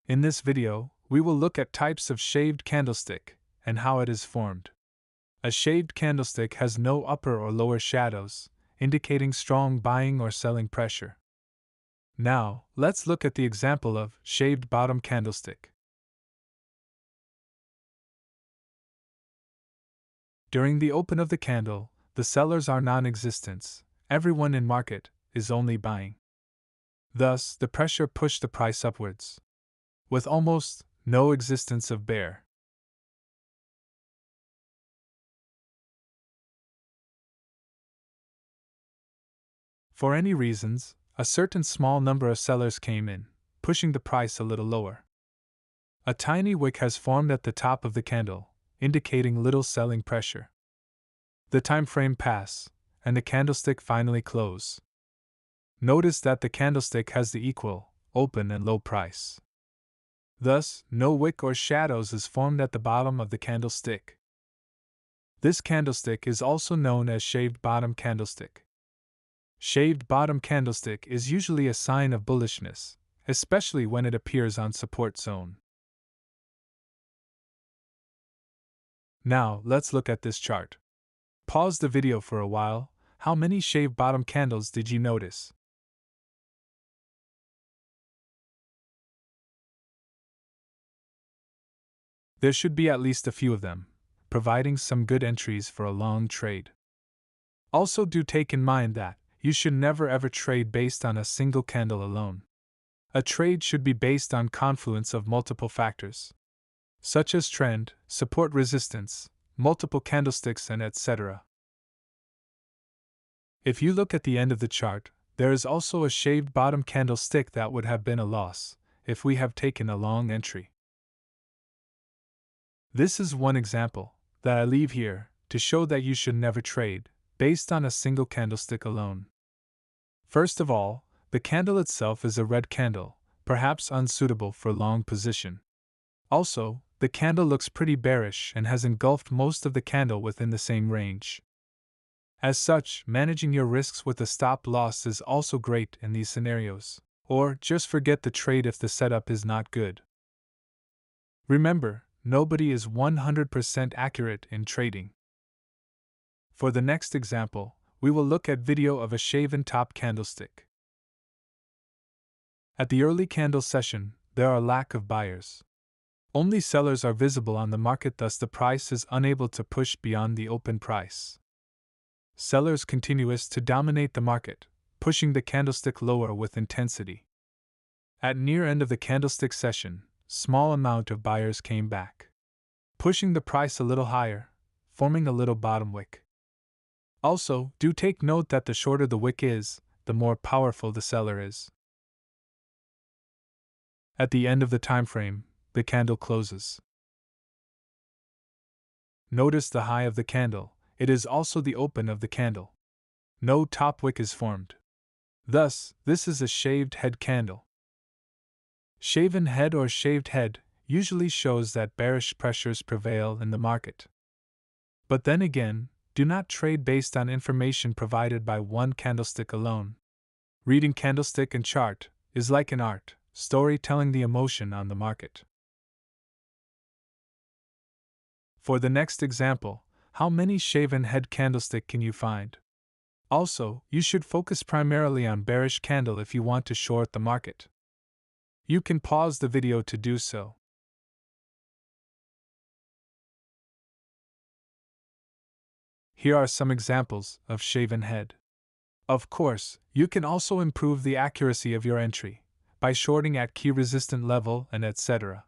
In this video, we will look at types of shaved candlestick and how it is formed. A shaved candlestick has no upper or lower shadows, indicating strong buying or selling pressure. Now, let's look at the example of shaved bottom candlestick. During the open of the candle, the sellers are non-existent. Everyone in market is only buying. Thus, the pressure pushed the price upwards, with almost no existence of bear. For any reasons, a certain small number of sellers came in, pushing the price a little lower. A tiny wick has formed at the top of the candle, indicating little selling pressure. The time frame pass, and the candlestick finally close. Notice that the candlestick has the equal, open and low price. Thus, no wick or shadows is formed at the bottom of the candlestick. This candlestick is also known as shaved bottom candlestick. Shaved bottom candlestick is usually a sign of bullishness, especially when it appears on support zone. Now, let's look at this chart. Pause the video for a while. How many shaved bottom candles did you notice? There should be at least a few of them, providing some good entries for a long trade. Also, do take in mind that you should never ever trade based on a single candle alone. A trade should be based on confluence of multiple factors, such as trend, support resistance, multiple candlesticks, and etc. If you look at the end of the chart, there is also a shaved bottom candlestick that would have been a loss if we have taken a long entry. This is one example that I leave here to show that you should never trade based on a single candlestick alone. First of all, the candle itself is a red candle, perhaps unsuitable for long position. Also, the candle looks pretty bearish and has engulfed most of the candle within the same range. As such, managing your risks with a stop loss is also great in these scenarios, or just forget the trade if the setup is not good. Remember, nobody is 100% accurate in trading. For the next example, we will look at video of a shaven top candlestick. At the early candle session, there are lack of buyers. Only sellers are visible on the market, thus the price is unable to push beyond the open price. Sellers continues to dominate the market, pushing the candlestick lower with intensity. At near end of the candlestick session, small amount of buyers came back, pushing the price a little higher, forming a little bottom wick. Also, do take note that the shorter the wick is, the more powerful the seller is. At the end of the time frame, the candle closes. Notice the high of the candle, it is also the open of the candle. No top wick is formed. Thus, this is a shaved head candle. Shaven head or shaved head usually shows that bearish pressures prevail in the market. But then again, do not trade based on information provided by one candlestick alone. Reading candlestick and chart is like an art, storytelling the emotion on the market. For the next example, how many shaven head candlestick can you find? Also, you should focus primarily on bearish candle if you want to short the market. You can pause the video to do so. Here are some examples of shaven head. Of course, you can also improve the accuracy of your entry by shorting at key resistant level and etc.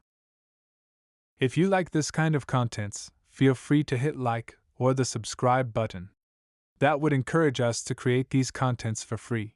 If you like this kind of contents, feel free to hit like or the subscribe button. That would encourage us to create these contents for free.